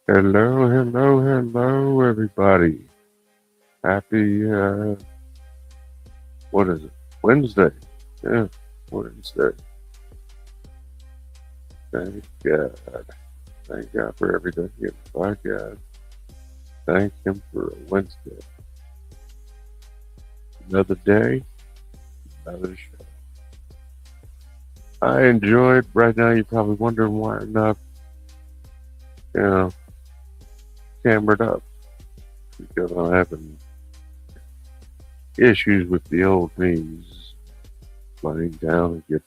Hello, hello, hello, everybody. Happy, what is it? Wednesday. Yeah, Wednesday. Thank God. Thank God for everything. And by God, thank Him for a Wednesday. Another day, another show. I enjoyed, right now you're probably wondering why I'm not, you know, cambered up. Because I'm having issues with the old knees. Laying down and get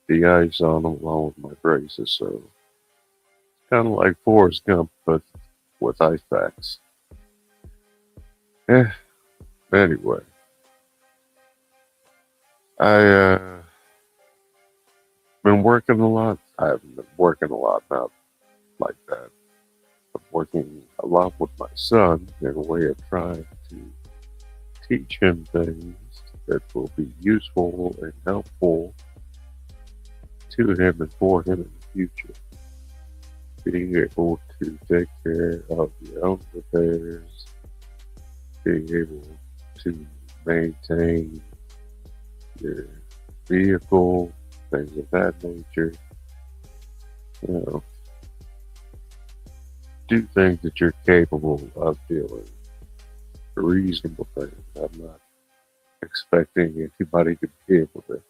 the ice on them along with my braces. So kind of like Forrest Gump, but with ice packs. Yeah. Anyway, I been working a lot. I haven't been working a lot, not like that. I'm working a lot with my son in a way of trying to teach him things that will be useful and helpful to him and for him in the future. Being able to take care of your own affairs, being able to maintain your vehicle, things of that nature. You know, do things that you're capable of doing. Reasonable things. I'm not expecting anybody to be able to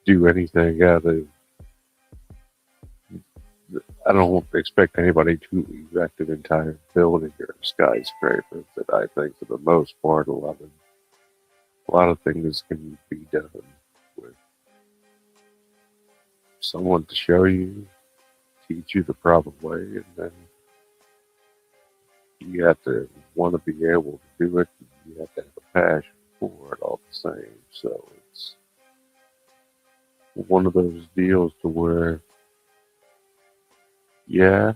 do anything out of. I don't expect anybody to erect an entire building or a skyscraper. But I think for the most part, a lot of things can be done with someone to show you, teach you the proper way, and then you have to want to be able to do it. You have to have a passion for it all the same. So it's one of those deals to where, yeah,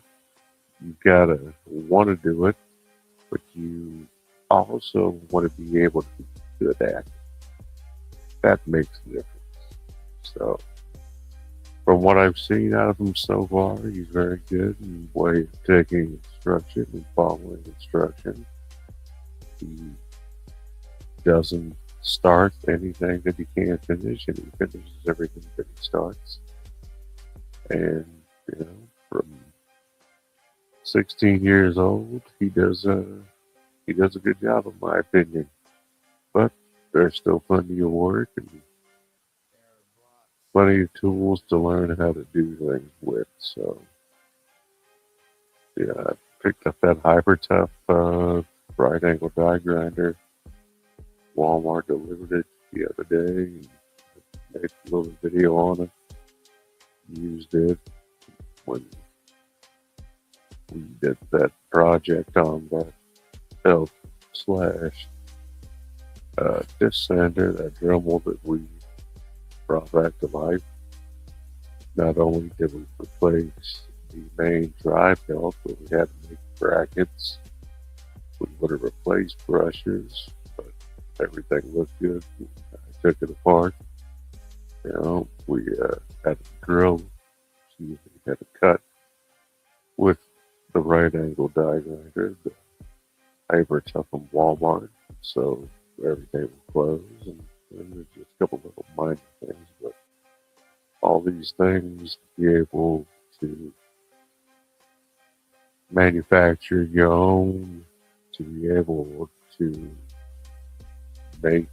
you gotta want to do it, but you also want to be able to be good at it. That makes a difference. So, from what I've seen out of him so far, he's very good in the way of taking instruction and following instruction. He doesn't start anything that he can't finish, and he finishes everything that he starts. And you know, from 16 years old, he does a good job, in my opinion. But there's still plenty of work and plenty of tools to learn how to do things with. So yeah, I picked up that Hyper Tough right angle die grinder. Walmart delivered it the other day. And made a little video on it. Used it when we did that project on that elk slash disc sander, that Dremel that we brought back to life. Not only did we replace the main drive belt, but we had to make brackets. We would have replaced brushes, but everything looked good. I took it apart. We had a drill, had a cut with the right angle die grinder, the Hyper Tough from Walmart. So everything was closed, and there's just a couple little minor things, but all these things to be able to manufacture your own, to be able to make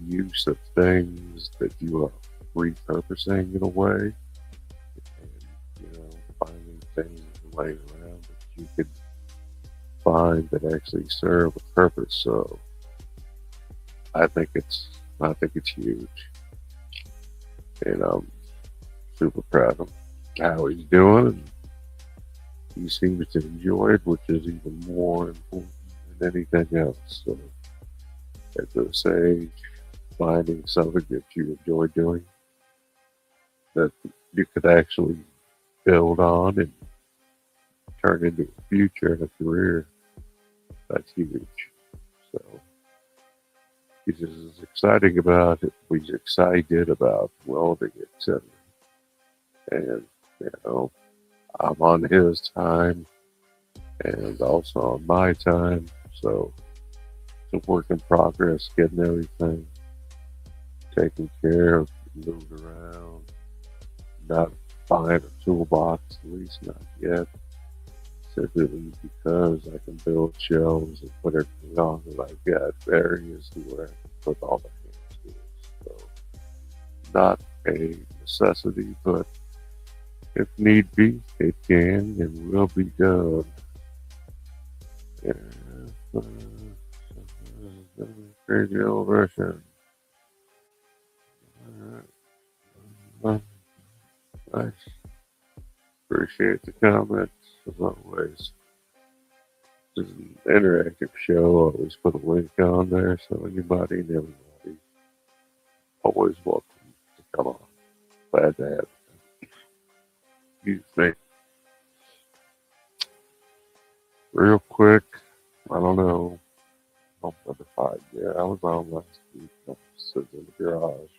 use of things that you are repurposing in a way, and finding things laying around that you could find that actually serve a purpose. So I think it's huge, and I'm super proud of how he's doing. And he seems to enjoy it, which is even more important than anything else. So at this age, finding something that you enjoy doing that you could actually build on and turn into a future and a career, that's huge. So he's just exciting about it. He's excited about welding, etc. And you know, I'm on his time and also on my time. So it's a work in progress, getting everything taken care of, moved around, not buying a toolbox, at least not yet. Simply because I can build shelves and put everything on, and I've got areas where I can put all the hand tools. So not a necessity, but if need be, it can and will be done. And, crazy old Russian. Alright. Nice. Appreciate the comments as always. This is an interactive show. I always put a link on there so anybody and everybody always welcome to come on. Glad to have you. Excuse me. Real quick, I don't know. I'll notify. Yeah, I was on last week. I was sitting in the garage,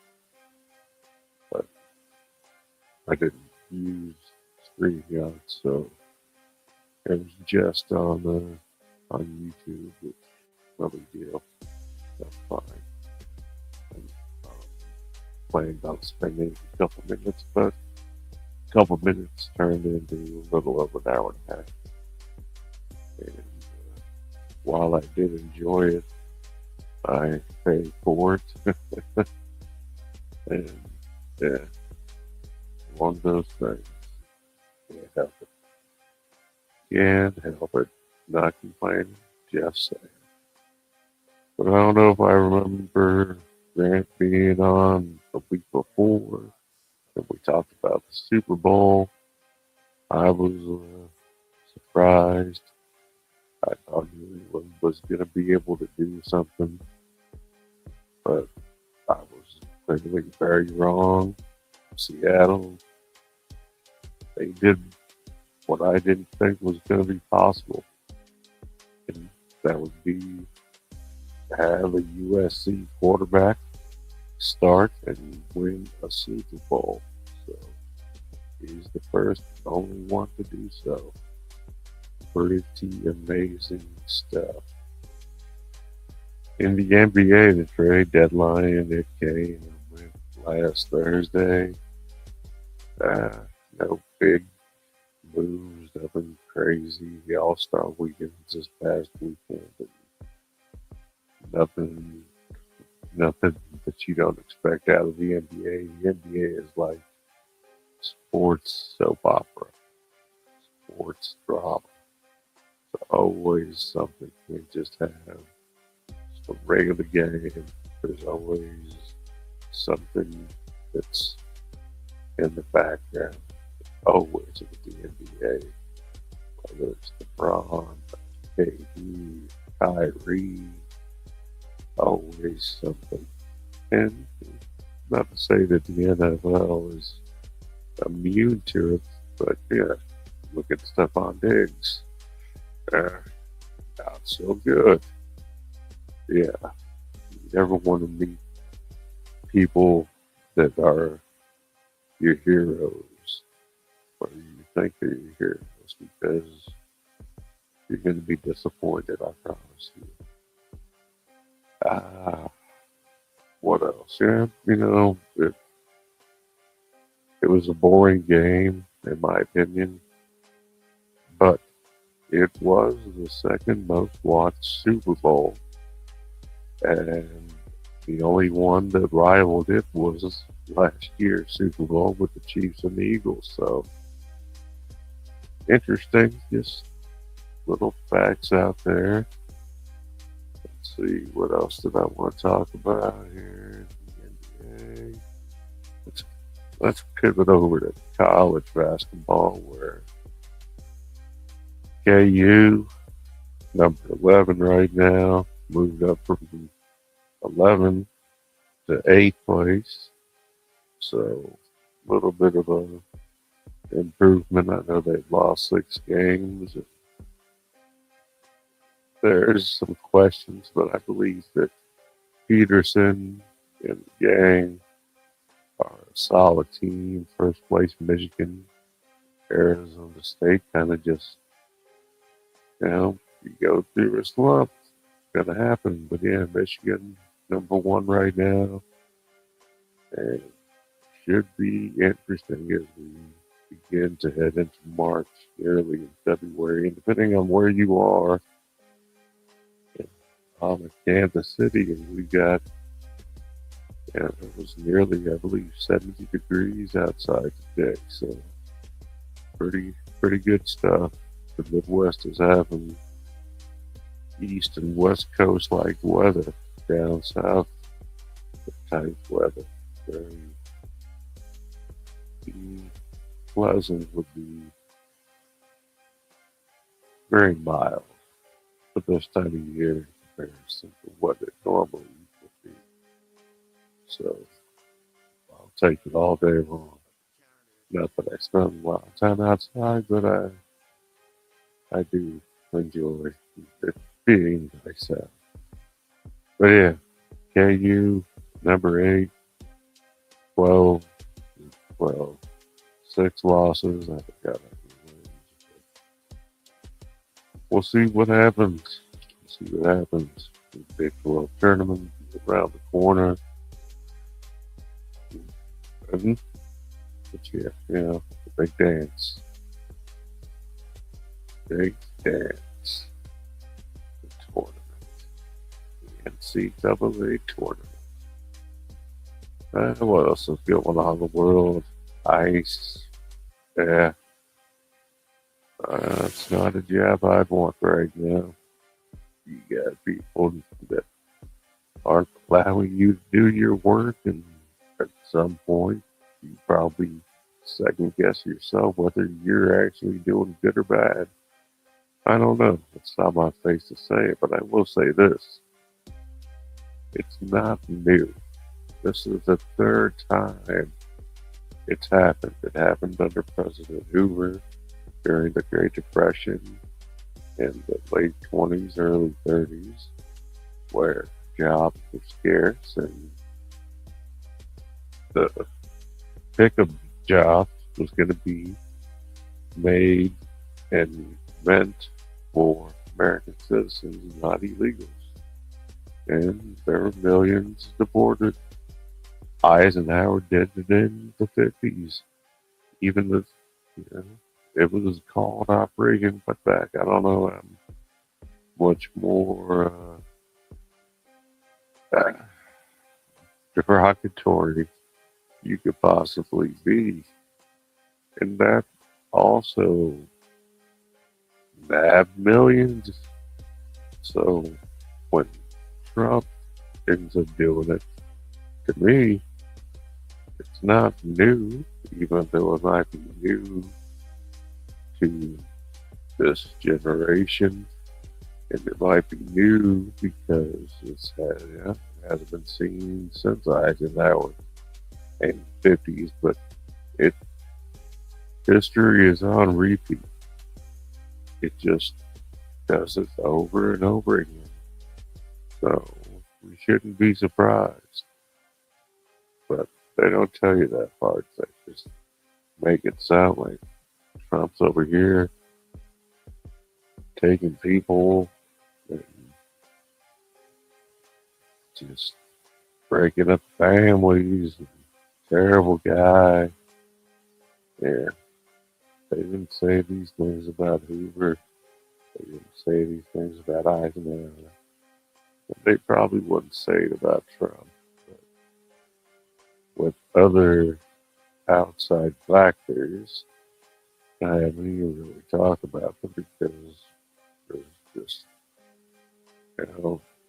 but I didn't use StreamYard, so it was just on YouTube. It's no big deal. That's fine. And, um, planned on spending a couple minutes, but a couple minutes turned into a little over an hour and a half. And while I did enjoy it, I paid for it. And yeah, one of those things. Can't help it. Can't help it. Not complaining, just saying. But I don't know if I remember Grant being on the week before and we talked about the Super Bowl. I was surprised. I thought New England was going to be able to do something, but I was clearly very wrong. Seattle, they did what I didn't think was going to be possible, and that would be have a USC quarterback start and win a Super Bowl. So he's the first and only one to do so. Pretty amazing stuff. In the NBA, the trade deadline, it came with last Thursday. No big moves, nothing crazy. The All-Star weekend this past weekend. And nothing that you don't expect out of the NBA. The NBA is like sports soap opera, sports drama. It's always something. You just have a regular game. There's always something that's in the background. Always with the NBA. Whether it's LeBron, KD, Kyrie, always something. And not to say that the NFL is immune to it, but yeah, look at Stephon Diggs. Not so good. Yeah, you never want to meet people that are your heroes, or you think they're your heroes, because you're going to be disappointed, I promise you. What else? Yeah, it was a boring game, in my opinion, but it was the second most watched Super Bowl, and the only one that rivaled it was last year's Super Bowl with the Chiefs and the Eagles. So interesting, just little facts out there. Let's see, what else did I want to talk about here? The NBA. Let's pivot over to college basketball, where KU, number 11 right now, moved up from 11 to 8th place. So a little bit of a improvement. I know they've lost 6 games. There's some questions, but I believe that Peterson and the gang are a solid team. First place Michigan Arizona State kind of just, you go through a slump. It's gonna happen. But yeah, Michigan number one right now, and should be interesting as we begin to head into March, early in February, and depending on where you are, I'm in Kansas City, and we got, it was nearly, I believe, 70 degrees outside today. So pretty good stuff. The Midwest is having East and West Coast like weather. Down south, the type weather. Very pleasant, would be very mild for this time of year in comparison to what it normally would be. So I'll take it all day long. Not that I spend a lot of time outside, but I do enjoy it being nice out. But yeah, KU number 8, 12, 12, 6 losses. I forgot how many wins. We'll see what happens. We'll see what happens. The Big 12 tournament is around the corner. And, but yeah, the big dance. Big dance. The tournament. The NCAA tournament. What else is going on in the world? Ice. Yeah. It's not a job I'd want right now. You got people that aren't allowing you to do your work, and at some point, you probably second guess yourself whether you're actually doing good or bad. I don't know. It's not my face to say it, but I will say this. It's not new. This is the third time it's happened. It happened under President Hoover during the Great Depression in the late 20s, early 30s, where jobs were scarce and the pick of jobs was going to be made and meant for American citizens, not illegals. And there were millions deported. Eisenhower did it in the 50s. Even if, it was called Operation Putback. I don't know how much more derogatory you could possibly be. And that also nabbed millions. So when Trump ends up doing it, to me, it's not new, even though it might be new to this generation. And it might be new because it hasn't been seen since Eisenhower in the 50s, but history is on repeat. It just does it over and over again. So we shouldn't be surprised. But they don't tell you that part. They just make it sound like Trump's over here taking people and just breaking up families. Terrible guy. Yeah. They didn't say these things about Hoover. They didn't say these things about Eisenhower. They probably wouldn't say it about Trump. But with other outside factors, I haven't even really talked about them because there's just,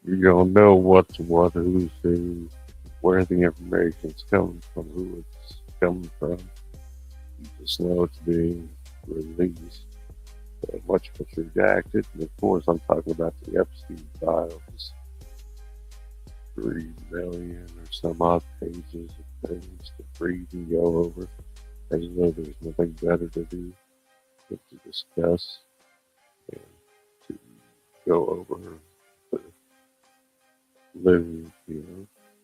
you don't know what's what, who's who, where the information's coming from, who it's coming from. You just know it's being released. So much of it's redacted. And of course, I'm talking about the Epstein files. 3 million or some odd pages of things to read and go over. As though there's nothing better to do but to discuss and to go over the living,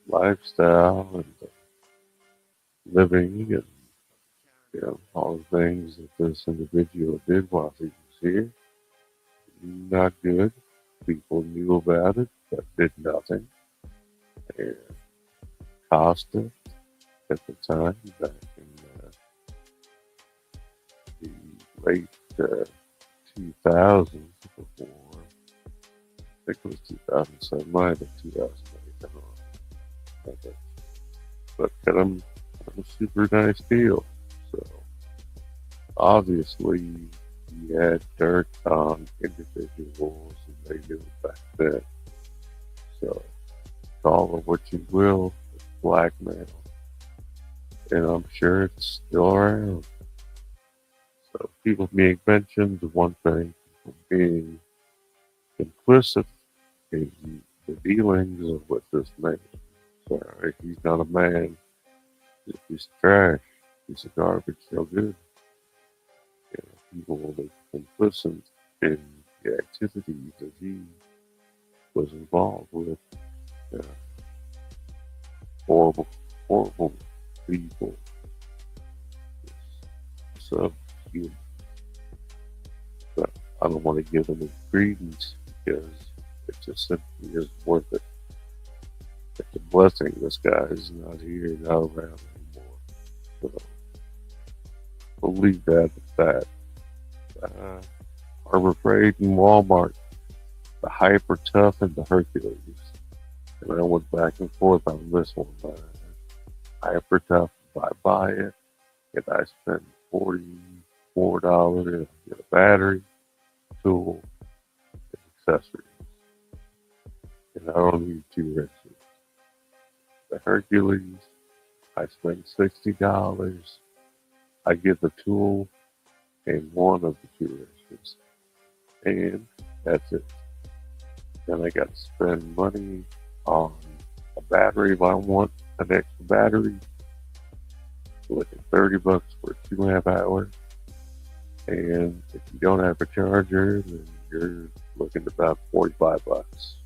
lifestyle and living and All the things that this individual did while he was here, not good. People knew about it, but did nothing. And Costa, at the time, back in the late 2000s, before, I think it was 2007, might have been 2008, I don't know. But got him a super nice deal. So obviously, he had dirt on individuals, and they knew it back then. So call it what you will, it's blackmail, and I'm sure it's still around. So people being mentioned is one thing, people being complicit in the dealings with this man. Sorry, he's not a man. He's trash. He's a garbage. So good. People will be complicit in the activities that he was involved with. Uh, horrible, horrible people. So you, but I don't want to give them any credence because it just simply isn't worth it. It's a blessing this guy is not here, not around anymore. So we'll leave that at that. Harbor Freight and Walmart, the Hyper Tough and the Hercules. And I went back and forth on this one. Hyper Tough, I buy it, and I spend $44 to get a battery, tool, and accessories. And I don't need two wrenches. The Hercules, I spend $60. I get the tool and one of the two wrenches. And that's it. Then I got to spend money on a battery if I want an extra battery. Looking $30 for 2.5 hours. And if you don't have a charger, then you're looking at about $45.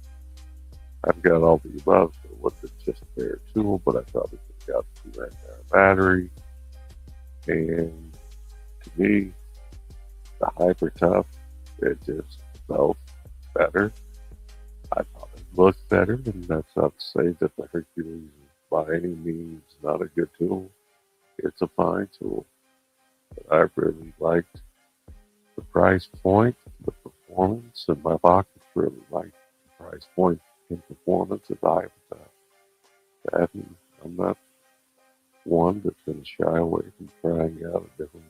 I've got all the above, so it wasn't just a bare tool, but I probably could have got a 2.5 hour battery. And to me, the Hyper Tough, it just felt better. I thought it looked better, and that's not to say that the Hercules is by any means not a good tool. It's a fine tool. But I really liked the price point, the performance, and my pockets really liked the price point and performance of the Hyper Tough. I'm not one that's going to shy away from trying out a different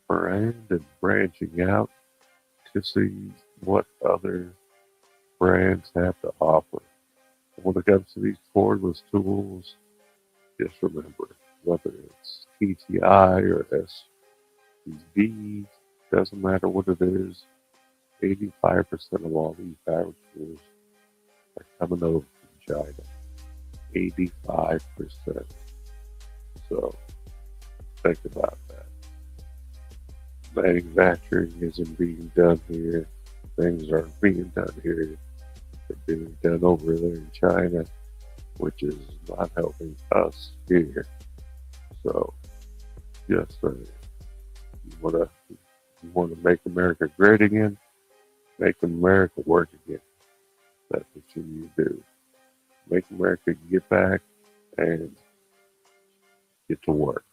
brand and branching out to see what other brands have to offer. When it comes to these cordless tools, just remember, whether it's TTI or SCB, doesn't matter what it is, 85% of all these power tools are coming over from China. 85%. So think about that. Manufacturing isn't being done here. Things aren't being done here. They're being done over there in China, which is not helping us here. So, yes, you wanna make America great again, make America work again. That's what you need to do. Make America get back and get to work.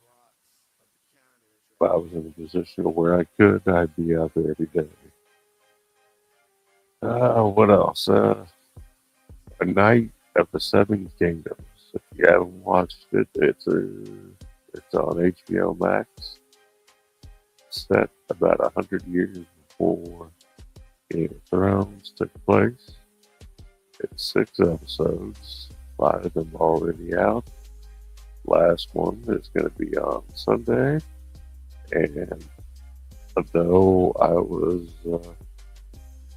If I was in a position where I could, I'd be out there every day. What else? A Night of the Seven Kingdoms. If you haven't watched it, it's on HBO Max. Set about 100 years before Game of Thrones took place. It's 6 episodes, 5 of them already out. Last one is going to be on Sunday. And though I was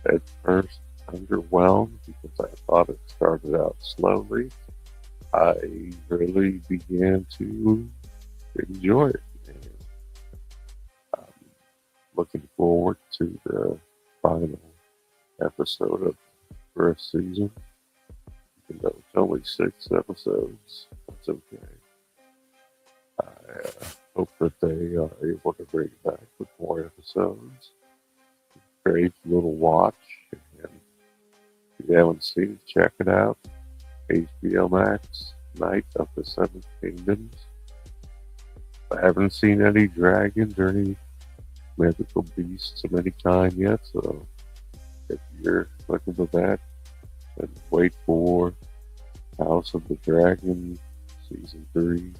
at first underwhelmed because I thought it started out slowly, I really began to enjoy it. And I'm looking forward to the final episode of the first season. Even though it's only 6 episodes, that's okay. Hope that they are able to bring it back with more episodes. Great little watch. And if you haven't seen it, check it out. HBO Max, Night of the Seven Kingdoms. I haven't seen any dragons or any mythical beasts of any kind yet, so if you're looking for that, then wait for House of the Dragon Season 3.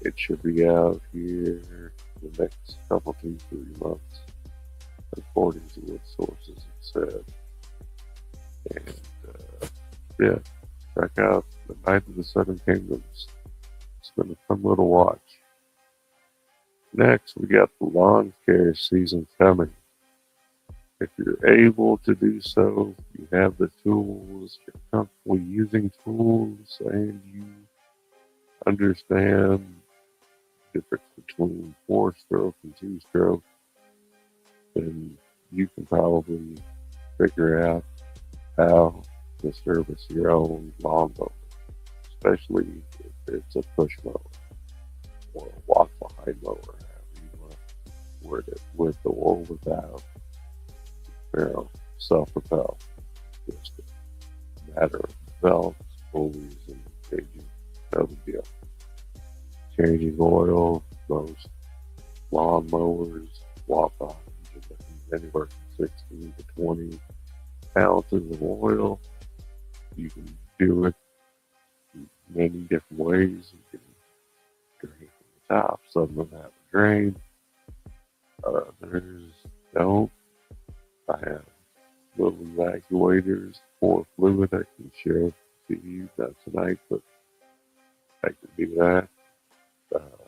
It should be out here the next couple, 2-3 months, according to what sources have said. And yeah, check out The Night of the Seven Kingdoms. It's been a fun little watch. Next, we got the lawn care season coming. If you're able to do so, you have the tools, you're comfortable using tools, and you understand the difference between 4-stroke and 2-stroke, then you can probably figure out how to service your own lawnmower, especially if it's a push mower or a walk behind mower, however you want to word it, with or without, self-propel. Just a matter of belts, pulleys, and engaging. No big deal. Changing oil, most lawn mowers, walk on anywhere from 16 to 20 ounces of oil. You can do it many different ways. You can drain from the top, some of them have a drain, others don't. I have little evacuators for fluid I can share to you, not tonight, but I can do that.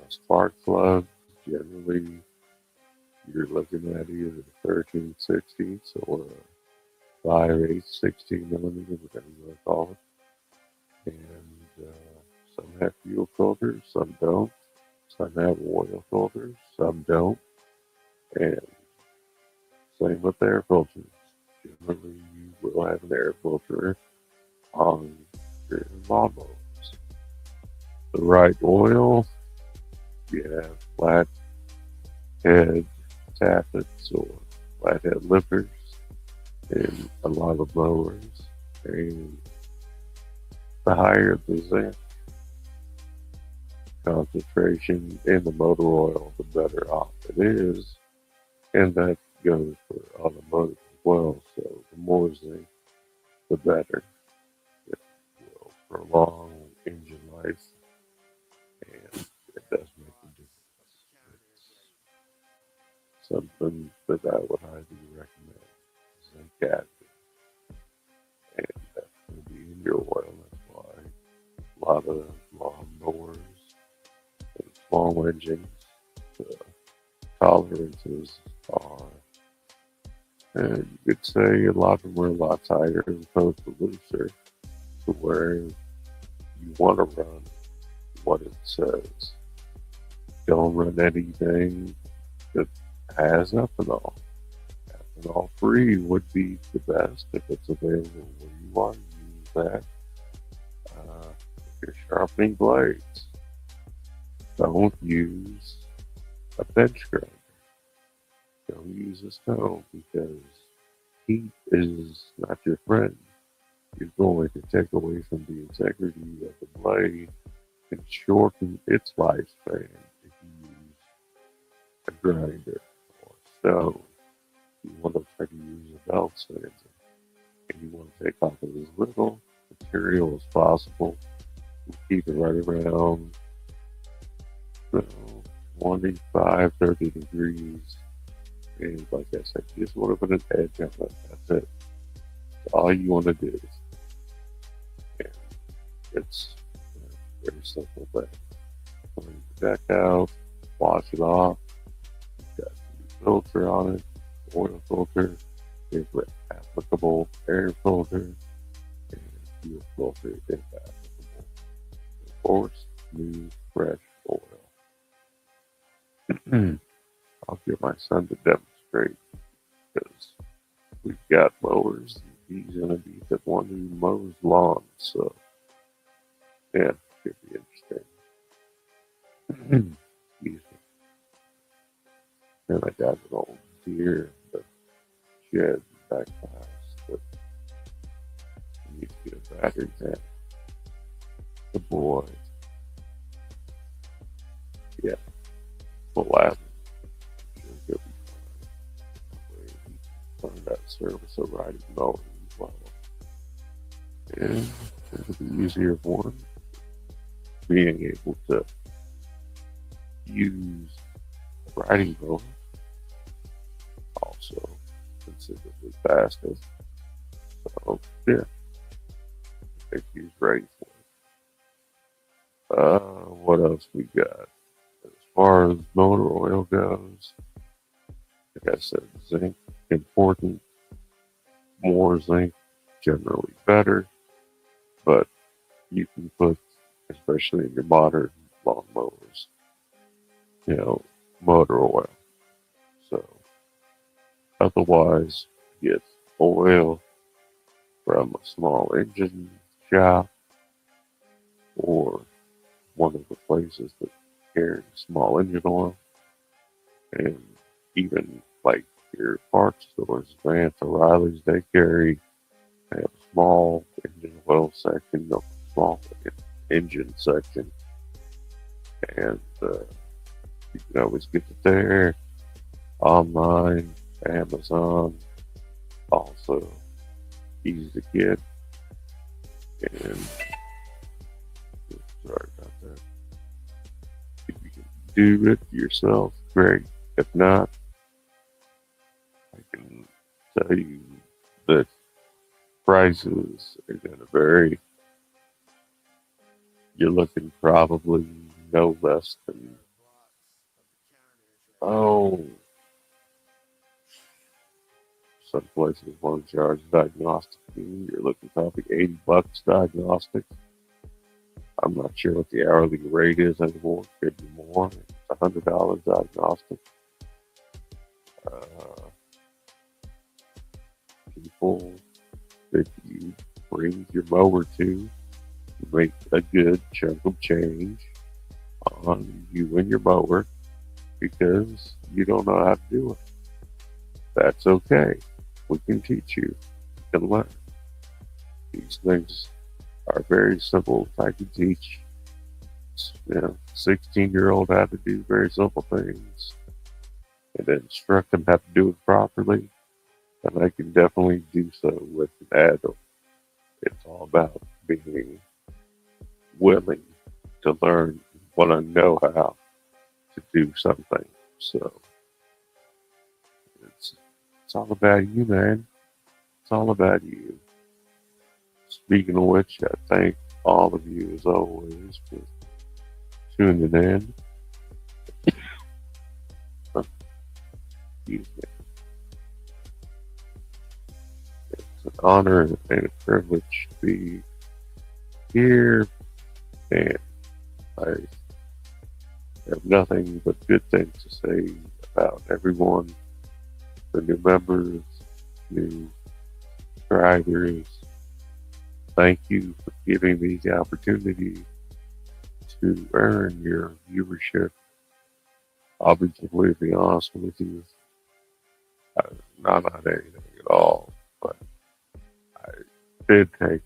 Spark plugs, generally you're looking at either 13/16 or a 5/8 16 millimeter, whatever you want to call it. And some have fuel filters, some don't. Some have oil filters, some don't. And same with air filters. Generally, you will have an air filter on your lawnmowers. The right oil, you have flat head tappets or flathead lifters in a lot of mowers, and the higher the zinc concentration in the motor oil, the better off it is, and that goes for automotive as well. So the more zinc, the better. It will prolong engine life, and it does make a difference. It's something that I would highly recommend. Zinc additive, and that's going to be in your oil. That's why a lot of lawn mowers and small engines, the tolerances are, and you could say a lot of them are a lot tighter as opposed to looser, to where you want to run what it says. Don't run anything that has ethanol. Ethanol free would be the best if it's available where you are. Use that. If you're sharpening blades, don't use a bench grinder. Don't use a stove because heat is not your friend. You're going to take away from the integrity of the blade and shorten its lifespan if you use a grinder or a stove. You want to try to use a belt sander, and you want to take off as little material as possible and keep it right around 25, 30 degrees. And like I said, you just want to put an edge on it. That's it. That's all you want to do. And it's a very simple thing. Clean the deck out, wash it off. Got a filter on it, oil filter, favorite applicable air filter, and fuel filter if applicable. Of course, new fresh oil. I'll get my son to demonstrate because we've got mowers. And he's going to be the one who mows lawns. So, yeah, should be interesting. He And I got an old deer in the shed back of the house that I need to get a battery in. The boy, yeah, will laugh. Sure he'll be fine. He learned that service of riding mowing as well. And it'll be easier for him being able to use a riding mower, also considerably faster. So yeah, I think he's ready for it. What else we got? As far as motor oil goes, like I said, zinc important. More zinc, generally better, but you can put, especially in your modern lawnmowers, you know, motor oil. So otherwise, get oil from a small engine shop or one of the places that carry small engine oil, and even like your parts stores, Vance O'Reilly's, they have a small engine oil section, a small engine section, and you can always get it there online, Amazon, also easy to get. And sorry about that. If you can do it yourself, great. If not, I can tell you that prices are going to vary. You're looking probably no less than, oh, some places want to charge diagnostic fee. You're looking probably $80 diagnostic. I'm not sure what the hourly rate is anymore. Could be more. It's $100 diagnostic. Uh, People that you bring your mower to make a good chunk of change on you and your mower because you don't know how to do it. That's okay. We can teach you. You can learn. These things are very simple. I can teach 16-year-old how to do very simple things and instruct them how to do it properly. And I can definitely do so with an adult. It's all about being willing to learn, want to know how to do something. So it's it's all about you, man. It's all about you. Speaking of which, I thank all of you as always for tuning in. Excuse me. It's an honor and a privilege to be here, and I have nothing but good things to say about everyone, the new members, new subscribers. Thank you for giving me the opportunity to earn your viewership. I'll be completely honest with you, not on anything at all, but I did take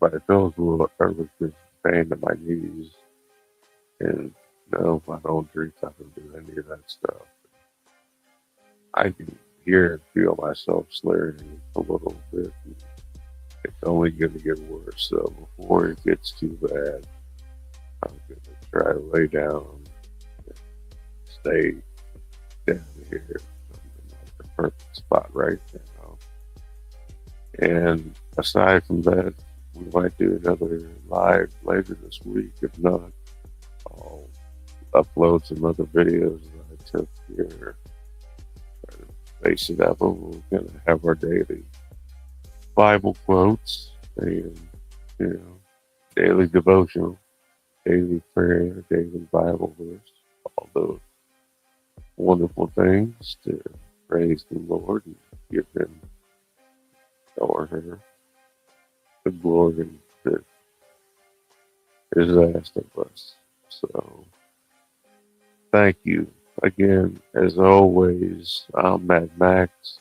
my pills I was just pain in my knees, and no, I don't drink, I don't do any of that stuff. I can hear and feel myself slurring a little bit. It's only going to get worse. So before it gets too bad, I'm going to try to lay down, and stay down here. I'm in like the perfect spot right now. And aside from that, we might do another live later this week. If not, I'll upload some other videos that I took here. Base it up, and we're going to have our daily Bible quotes and, daily devotional, daily prayer, daily Bible verse, all those wonderful things to praise the Lord and give Him or her the glory that is asked of us. So, thank you Again, as always, I'm Mad Max.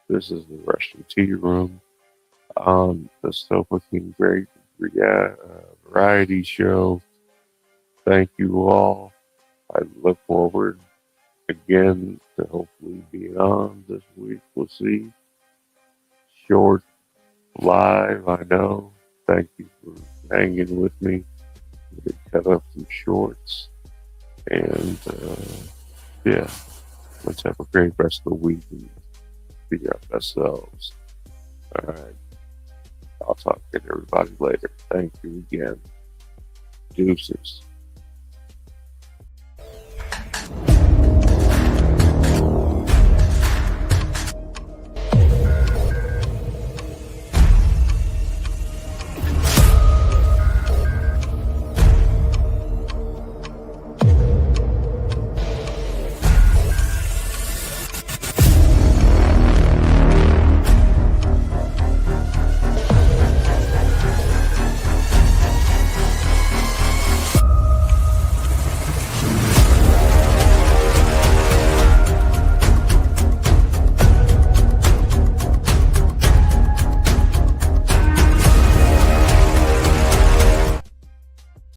This is the Russian Tea Room on the Sofa King Great Variety Show. Thank you all. I look forward again to hopefully being on this week. We'll see. Short, live, I know. Thank you for hanging with me. We cut up some shorts. And yeah, let's have a great rest of the week and be our best selves. All right. I'll talk to everybody later. Thank you again. Deuces.